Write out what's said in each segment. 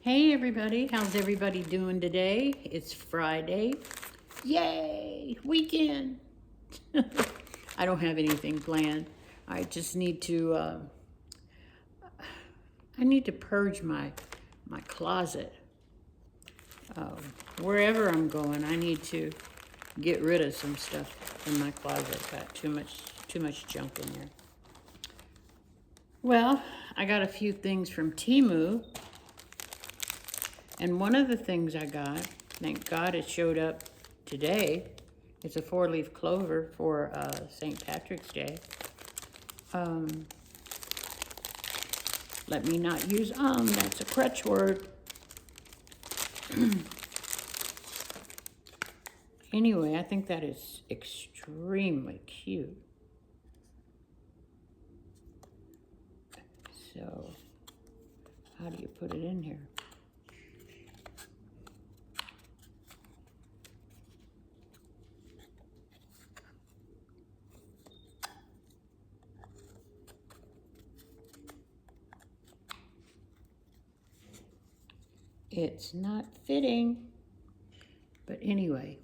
Hey everybody, how's everybody doing today? It's Friday. Yay, weekend. I don't have anything planned. I just need to, I need to purge my closet. Wherever I'm going, I need to get rid of some stuff in my closet. Got too much junk in there. Well, I got a few things from TEMU. And one of the things I got, thank God it showed up today, it's a 4-leaf clover for St. Patrick's Day. Let me not use that's a crutch word. Anyway, I think that is extremely cute. So, how do you put it in here? It's not fitting, but anyway,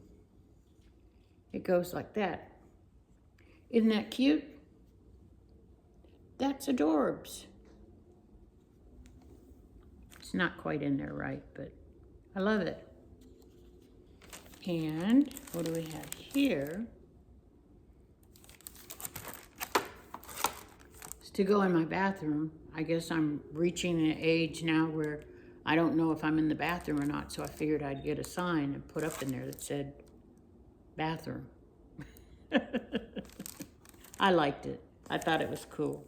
it goes like that. Isn't that cute? That's adorbs. It's not quite in there right, but I love it. And what do we have here? It's to go in my bathroom. I guess I'm reaching an age now where I don't know if I'm in the bathroom or not, so I figured I'd get a sign and put up in there that said bathroom. I liked it. I thought it was cool.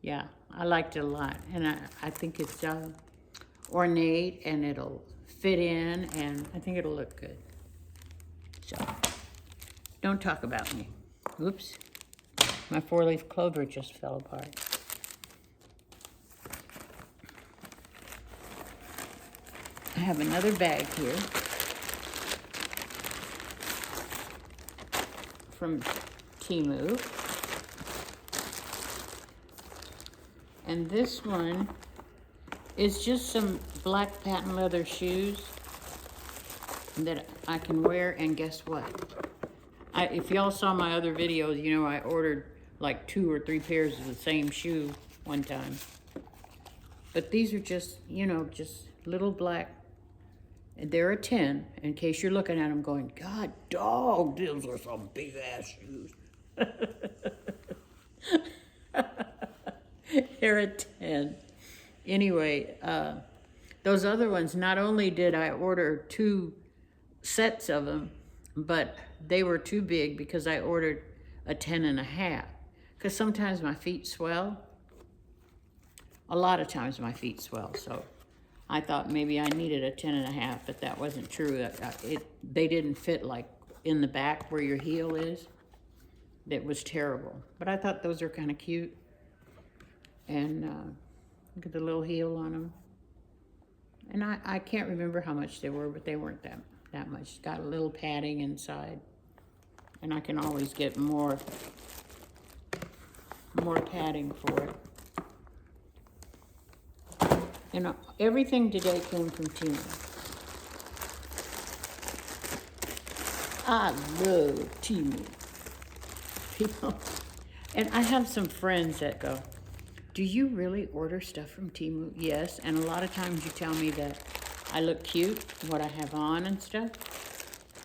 Yeah, I liked it a lot. And I think it's ornate and it'll fit in and I think it'll look good. So, don't talk about me. Oops. My 4-leaf clover just fell apart. I have another bag here from TEMU. And this one is just some black patent leather shoes that I can wear, and guess what? If y'all saw my other videos, you know I ordered like 2 or 3 pairs of the same shoe one time. But these are just, you know, just little black. They're a 10, in case you're looking at them going, God, dog, those are some big-ass shoes. They're a 10. Anyway, those other ones, not only did I order 2 sets of them, but they were too big because I ordered a 10.5. Because sometimes my feet swell. A lot of times my feet swell, so I thought maybe I needed a 10.5, but that wasn't true. They didn't fit like in the back where your heel is. It was terrible. But I thought those are kind of cute. And look at the little heel on them. And I can't remember how much they were, but they weren't that much. Got a little padding inside. And I can always get more padding for it. And everything today came from TEMU. I love TEMU. People, and I have some friends that go, do you really order stuff from TEMU? Yes, and a lot of times you tell me that I look cute, what I have on and stuff.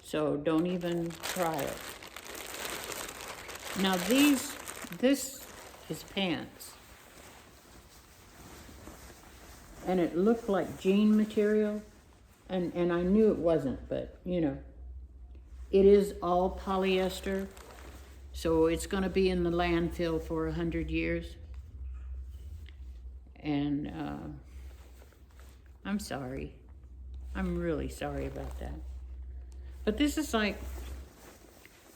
So don't even try it. Now this is pants. And it looked like jean material, and I knew it wasn't, but you know, it is all polyester, so it's going to be in the landfill for 100 years. And I'm sorry. I'm really sorry about that. But this is like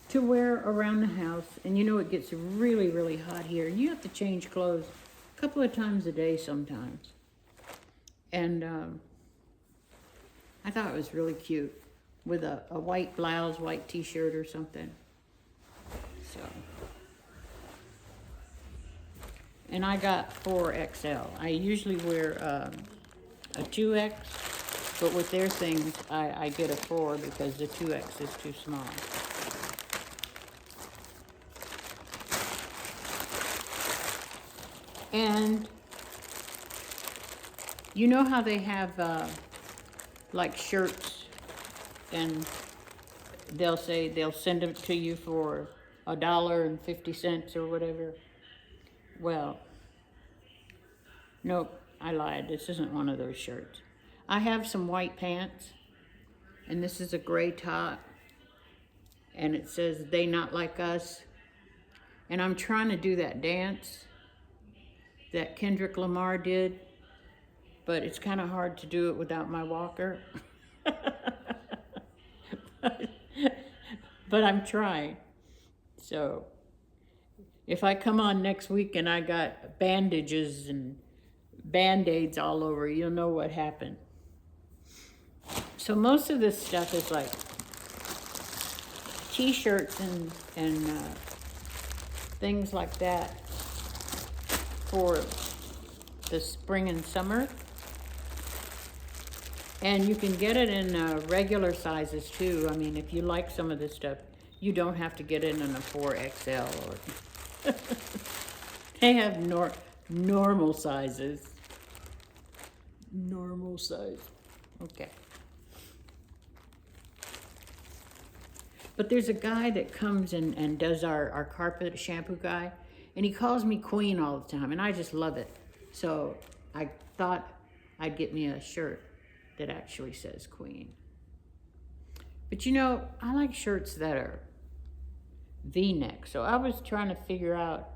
to wear around the house, and you know it gets really, really hot here, and you have to change clothes a couple of times a day sometimes. And I thought it was really cute with a white blouse, white t-shirt or something. So, and I got 4XL. I usually wear a 2X, but with their things, I get a 4 because the 2X is too small. And you know how they have like shirts, and they'll say they'll send them to you for $1.50 or whatever. Well, nope, I lied. This isn't one of those shirts. I have some white pants, and this is a gray top, and it says "They Not Like Us." And I'm trying to do that dance that Kendrick Lamar did, but it's kind of hard to do it without my walker. But I'm trying. So if I come on next week and I got bandages and Band-Aids all over, you'll know what happened. So most of this stuff is like T-shirts and things like that for the spring and summer. And you can get it in regular sizes too. I mean, if you like some of this stuff, you don't have to get it in a 4XL or they have normal sizes. Normal size. Okay. But there's a guy that comes and does our carpet shampoo guy, and he calls me Queen all the time, and I just love it. So I thought I'd get me a shirt that actually says Queen. But you know, I like shirts that are V-neck. So I was trying to figure out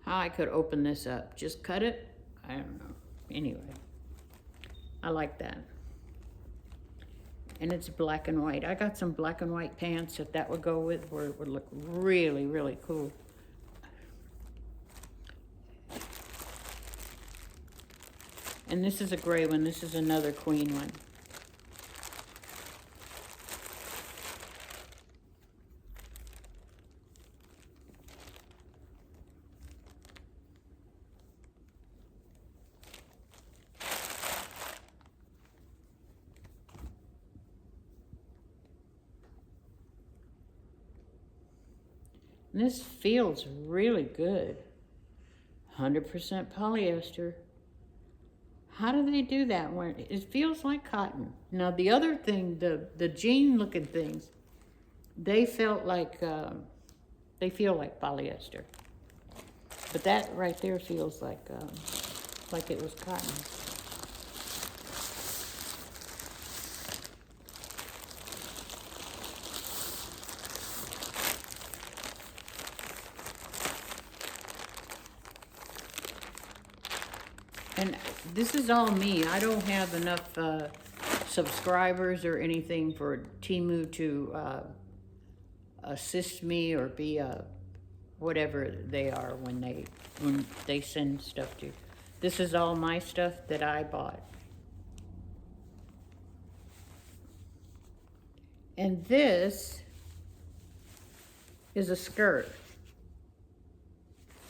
how I could open this up. Just cut it? I don't know. Anyway, I like that. And it's black and white. I got some black and white pants that would go with, where it would look really, really cool. And this is a gray one. This is another Queen one. And this feels really good. 100% polyester. How do they do that when it feels like cotton? Now the other thing, the jean looking things, they felt like, they feel like polyester. But that right there feels like it was cotton. And this is all me. I don't have enough subscribers or anything for TEMU to assist me or be whatever they are when they send stuff to. This is all my stuff that I bought. And this is a skirt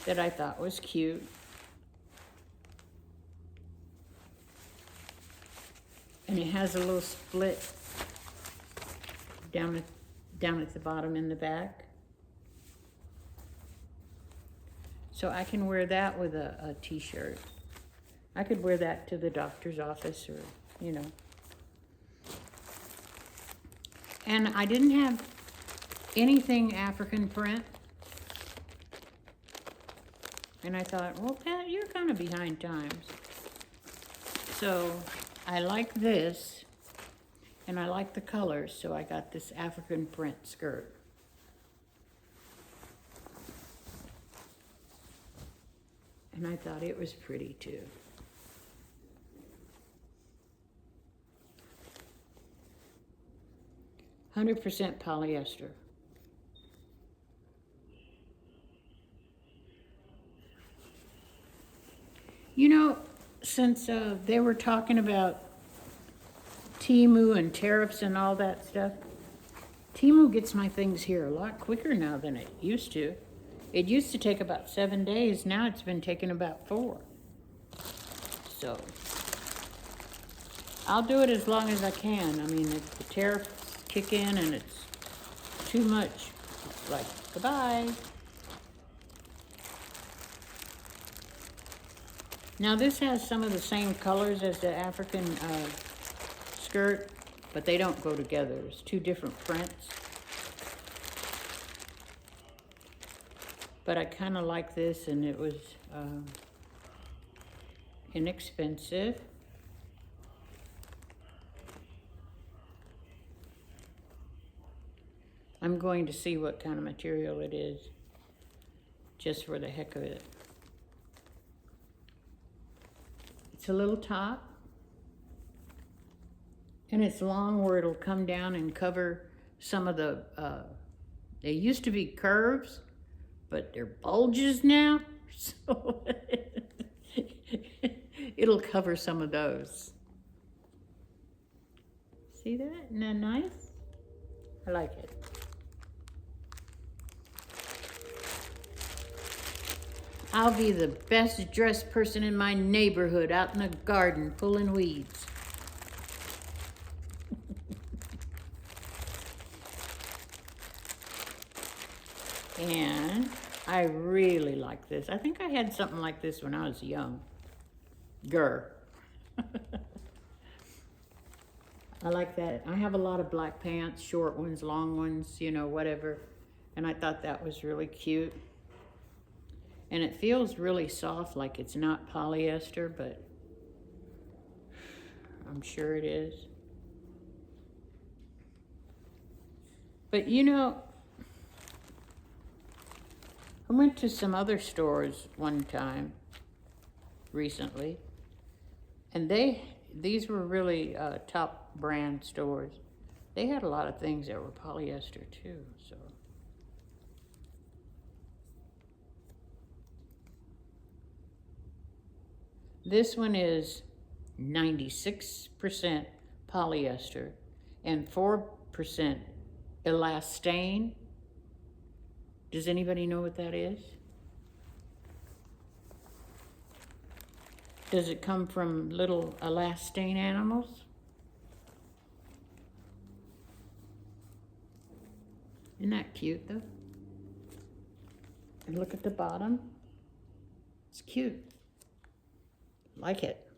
that I thought was cute. And it has a little split down at the bottom in the back. So I can wear that with a t-shirt. I could wear that to the doctor's office or, you know. And I didn't have anything African print. And I thought, well, Pat, you're kind of behind times. So I like this, and I like the colors, so I got this African print skirt. And I thought it was pretty too. "100% polyester." You know, since they were talking about TEMU and tariffs and all that stuff, TEMU gets my things here a lot quicker now than it used to. It used to take about 7 days. Now it's been taking about 4. So I'll do it as long as I can. I mean, if the tariffs kick in and it's too much, it's like, goodbye. Now this has some of the same colors as the African skirt, but they don't go together. It's two different prints. But I kind of like this, and it was inexpensive. I'm going to see what kind of material it is, just for the heck of it. It's a little top, and it's long where it'll come down and cover some of the, they used to be curves, but they're bulges now, so it'll cover some of those. See that? Isn't that nice? I like it. I'll be the best dressed person in my neighborhood out in the garden pulling weeds. And I really like this. I think I had something like this when I was young. I like that. I have a lot of black pants, short ones, long ones, you know, whatever. And I thought that was really cute. And it feels really soft, like it's not polyester, but I'm sure it is. But you know, I went to some other stores one time recently, and these were really top brand stores. They had a lot of things that were polyester too, so. This one is 96% polyester and 4% elastane. Does anybody know what that is? Does it come from little elastane animals? Isn't that cute though? And look at the bottom. It's cute. Like it.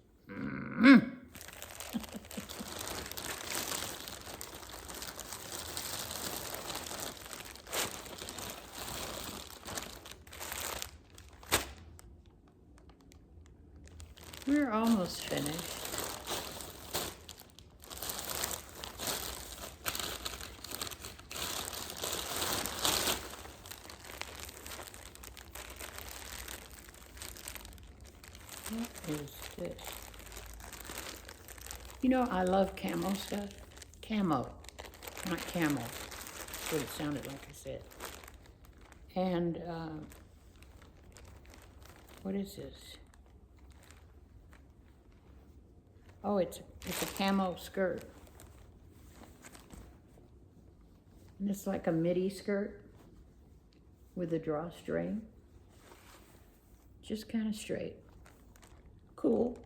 We're almost finished. What is this? You know, I love camo stuff. Camo, not camel. That's what it sounded like I said. And what is this? Oh, it's a camo skirt. And it's like a midi skirt with a drawstring. Just kind of straight. Cool.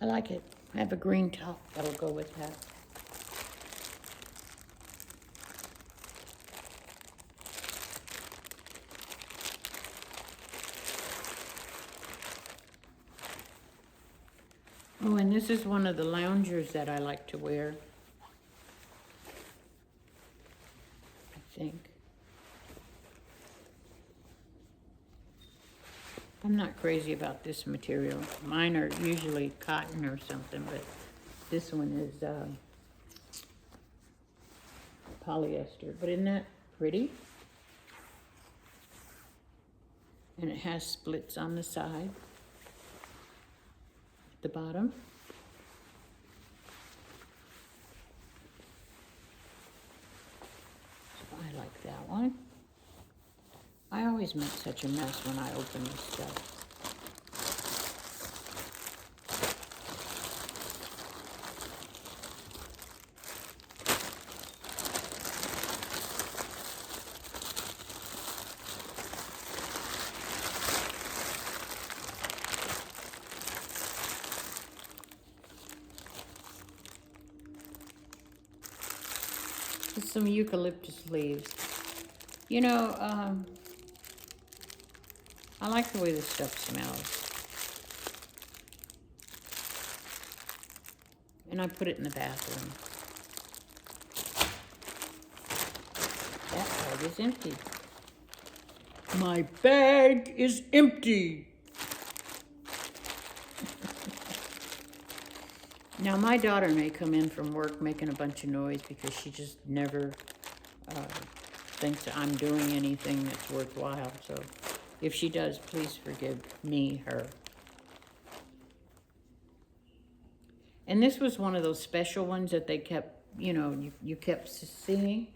I like it. I have a green top that'll go with that. Oh, and this is one of the loungers that I like to wear. I think. I'm not crazy about this material. Mine are usually cotton or something, but this one is polyester. But isn't that pretty? And it has splits on the side. At the bottom. So I like that one. I always make such a mess when I open this stuff. some eucalyptus leaves. You know, I like the way this stuff smells. And I put it in the bathroom. That bag is empty. My bag is empty. Now, my daughter may come in from work making a bunch of noise because she just never thinks I'm doing anything that's worthwhile. So if she does, please forgive me, her. And this was one of those special ones that they kept, you know, you kept seeing.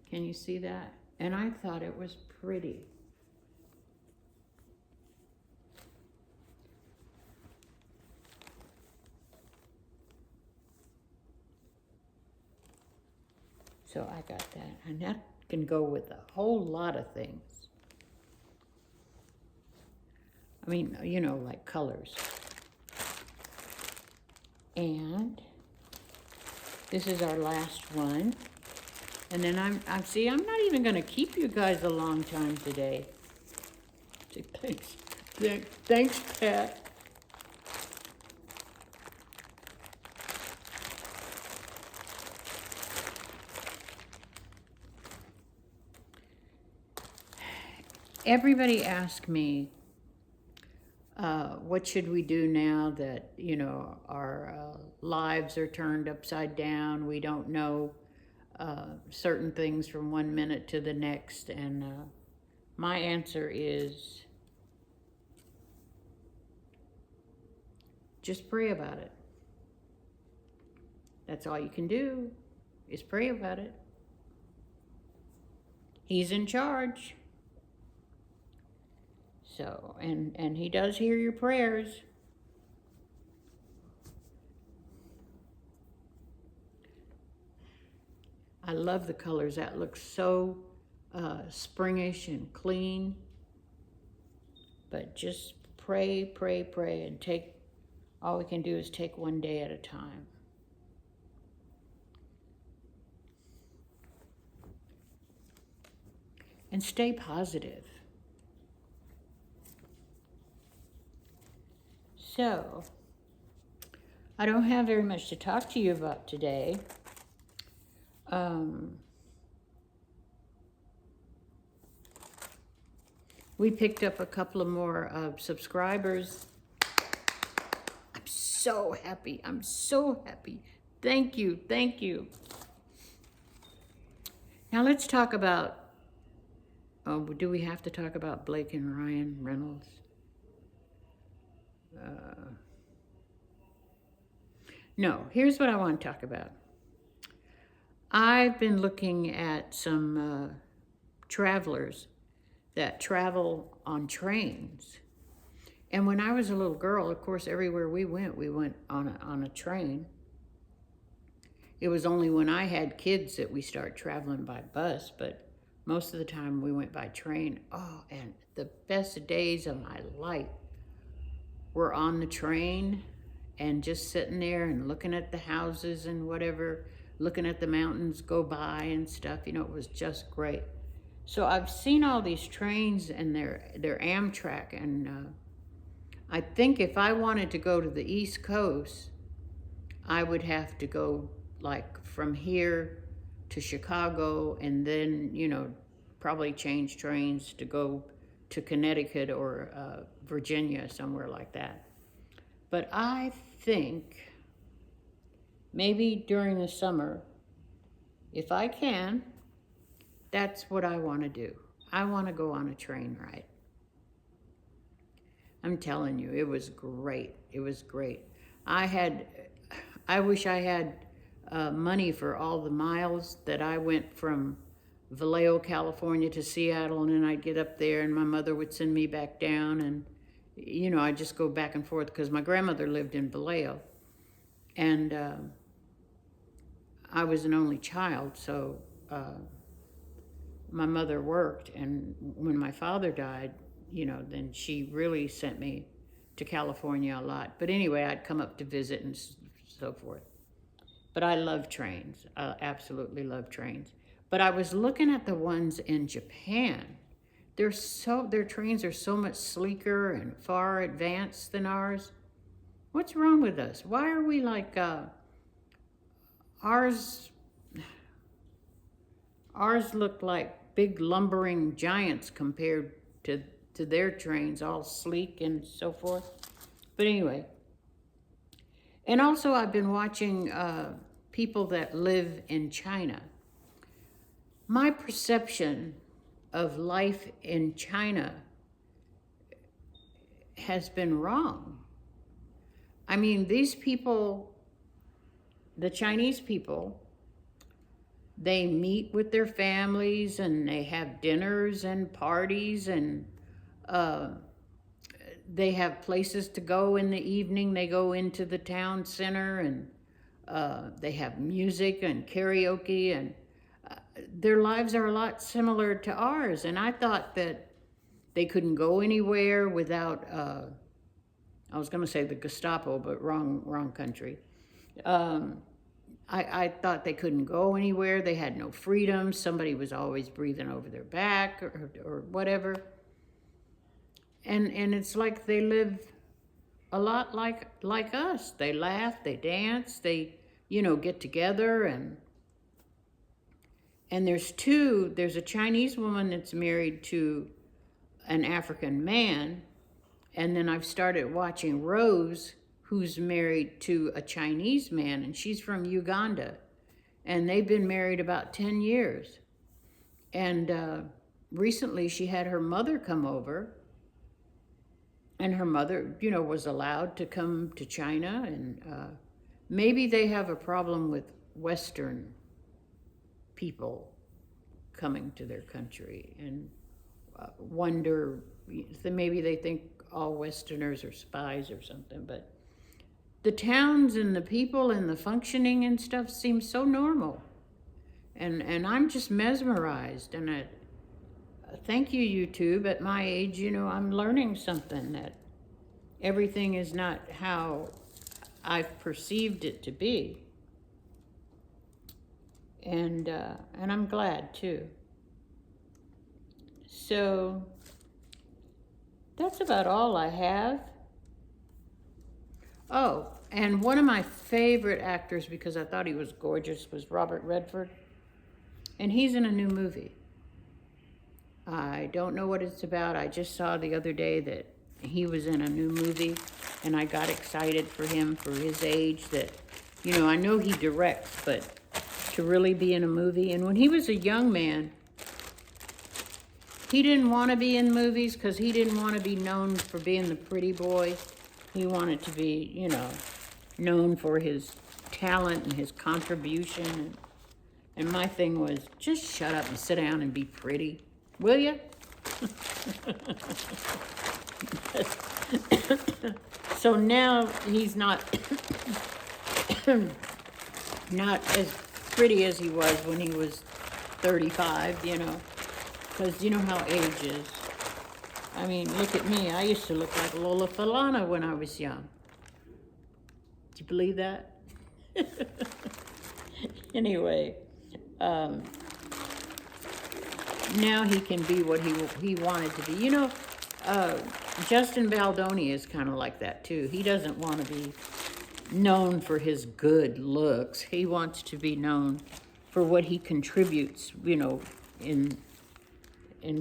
Can you see that? And I thought it was pretty. So I got that. And that can go with a whole lot of things. I mean, you know, like colors. And this is our last one. And then I'm not even going to keep you guys a long time today. Thanks, Pat. Everybody asked me, what should we do now that, you know, our lives are turned upside down? We don't know certain things from one minute to the next. And my answer is just pray about it. That's all you can do, is pray about it. He's in charge. So, and he does hear your prayers. I love the colors. That looks so springish and clean. But just pray, pray, pray, and all we can do is take one day at a time. And stay positive. So, I don't have very much to talk to you about today. We picked up a couple of more subscribers. I'm so happy. I'm so happy. Thank you. Thank you. Now let's talk about, do we have to talk about Blake and Ryan Reynolds? No, here's what I want to talk about. I've been looking at some travelers that travel on trains. And when I was a little girl, of course, everywhere we went on a train. It was only when I had kids that we started traveling by bus, but most of the time we went by train. Oh, and the best days of my life were on the train and just sitting there and looking at the houses and whatever, looking at the mountains go by and stuff. You know, it was just great. So I've seen all these trains and they're Amtrak, and I think if I wanted to go to the East Coast, I would have to go like from here to Chicago and then, you know, probably change trains to go to Connecticut or Virginia, somewhere like that. But I think maybe during the summer, if I can, that's what I want to do. I want to go on a train ride. I'm telling you, it was great. It was great. I wish I had money for all the miles that I went from Vallejo, California to Seattle, and then I'd get up there and my mother would send me back down, and you know, I'd just go back and forth because my grandmother lived in Vallejo, and I was an only child, so my mother worked, and when my father died, you know, then she really sent me to California a lot. But anyway, I'd come up to visit and so forth. But I love trains. I absolutely love trains. But I was looking at the ones in Japan. Their trains are so much sleeker and far advanced than ours. What's wrong with us? Why are we like ours? Ours look like big lumbering giants compared to their trains, all sleek and so forth. But anyway, and also I've been watching people that live in China. My perception of life in China has been wrong. I mean, these people, the Chinese people, they meet with their families and they have dinners and parties, and they have places to go in the evening. They go into the town center, and they have music and karaoke, and their lives are a lot similar to ours. And I thought that they couldn't go anywhere without, I was going to say the Gestapo, but wrong country. I thought they couldn't go anywhere. They had no freedom. Somebody was always breathing over their back or whatever. And it's like they live a lot like us. They laugh, they dance, they, get together. And there's a Chinese woman that's married to an African man. And then I've started watching Rose, who's married to a Chinese man, and she's from Uganda. And they've been married about 10 years. And recently she had her mother come over, and her mother, was allowed to come to China. And maybe they have a problem with Western people coming to their country, and wonder, maybe they think all Westerners are spies or something. But the towns and the people and the functioning and stuff seems so normal. And I'm just mesmerized. And thank you, YouTube. At my age, I'm learning something, that everything is not how I've perceived it to be. And I'm glad too. So that's about all I have. Oh, and one of my favorite actors, because I thought he was gorgeous, was Robert Redford. And he's in a new movie. I don't know what it's about. I just saw the other day that he was in a new movie, and I got excited for him for his age. That, I know he directs, but to really be in a movie. And when he was a young man, he didn't want to be in movies because he didn't want to be known for being the pretty boy. He wanted to be, known for his talent and his contribution. And my thing was, just shut up and sit down and be pretty, will you? So now he's not as pretty as he was when he was 35, because you know how age is. I mean, look at me. I used to look like Lola Falana when I was young. Do you believe that? Anyway, now he can be what he wanted to be. Justin Baldoni is kind of like that too. He doesn't want to be known for his good looks. He wants to be known for what he contributes, in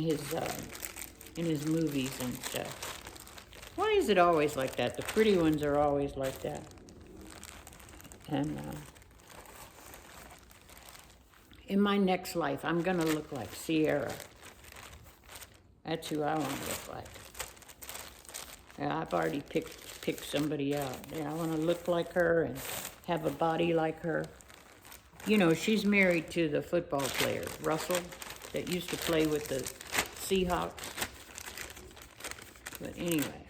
his movies and stuff. Why is it always like that? The pretty ones are always like that. And in my next life, I'm going to look like Sierra. That's who I want to look like. Yeah, I've already picked somebody out. Yeah, I want to look like her and have a body like her. She's married to the football player, Russell, that used to play with the Seahawks. But anyway,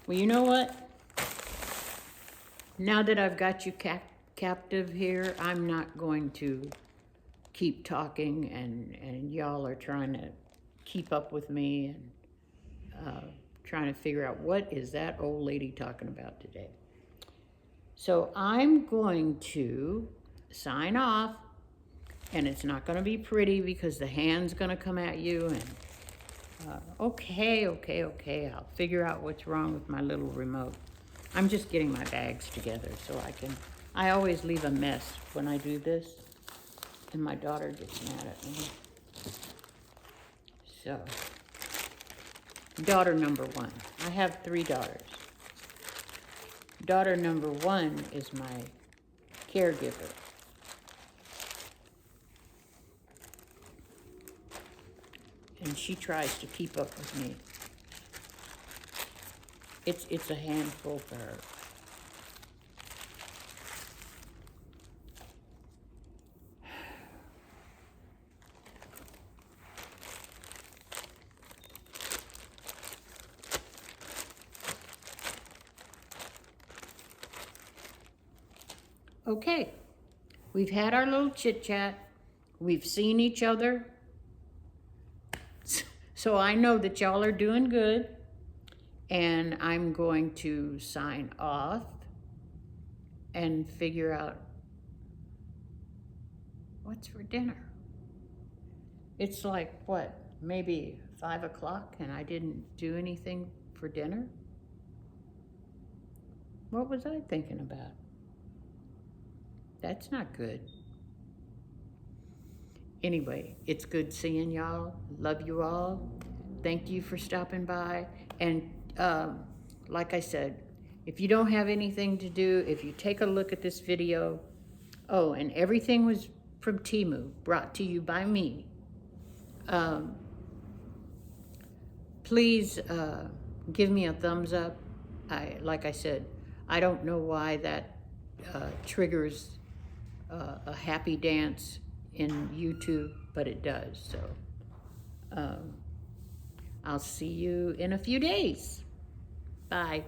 well, you know what? Now that I've got you captive here, I'm not going to keep talking, and y'all are trying to keep up with me and trying to figure out what is that old lady talking about today. So I'm going to sign off, and it's not going to be pretty because the hand's going to come at you. And okay, I'll figure out what's wrong with my little remote. I'm just getting my bags together so I always leave a mess when I do this, and my daughter gets mad at me. So, daughter number 1. I have 3 daughters. Daughter number 1 is my caregiver. And she tries to keep up with me. It's a handful for her. Okay, we've had our little chit chat. We've seen each other. So I know that y'all are doing good. And I'm going to sign off and figure out what's for dinner. It's like, what, maybe 5 o'clock and I didn't do anything for dinner? What was I thinking about? That's not good. Anyway, it's good seeing y'all. Love you all. Thank you for stopping by. And like I said, if you don't have anything to do, if you take a look at this video, oh, and everything was from TEMU, brought to you by me. Please give me a thumbs up. Like I said, I don't know why that triggers a happy dance in YouTube, but it does. So I'll see you in a few days. Bye.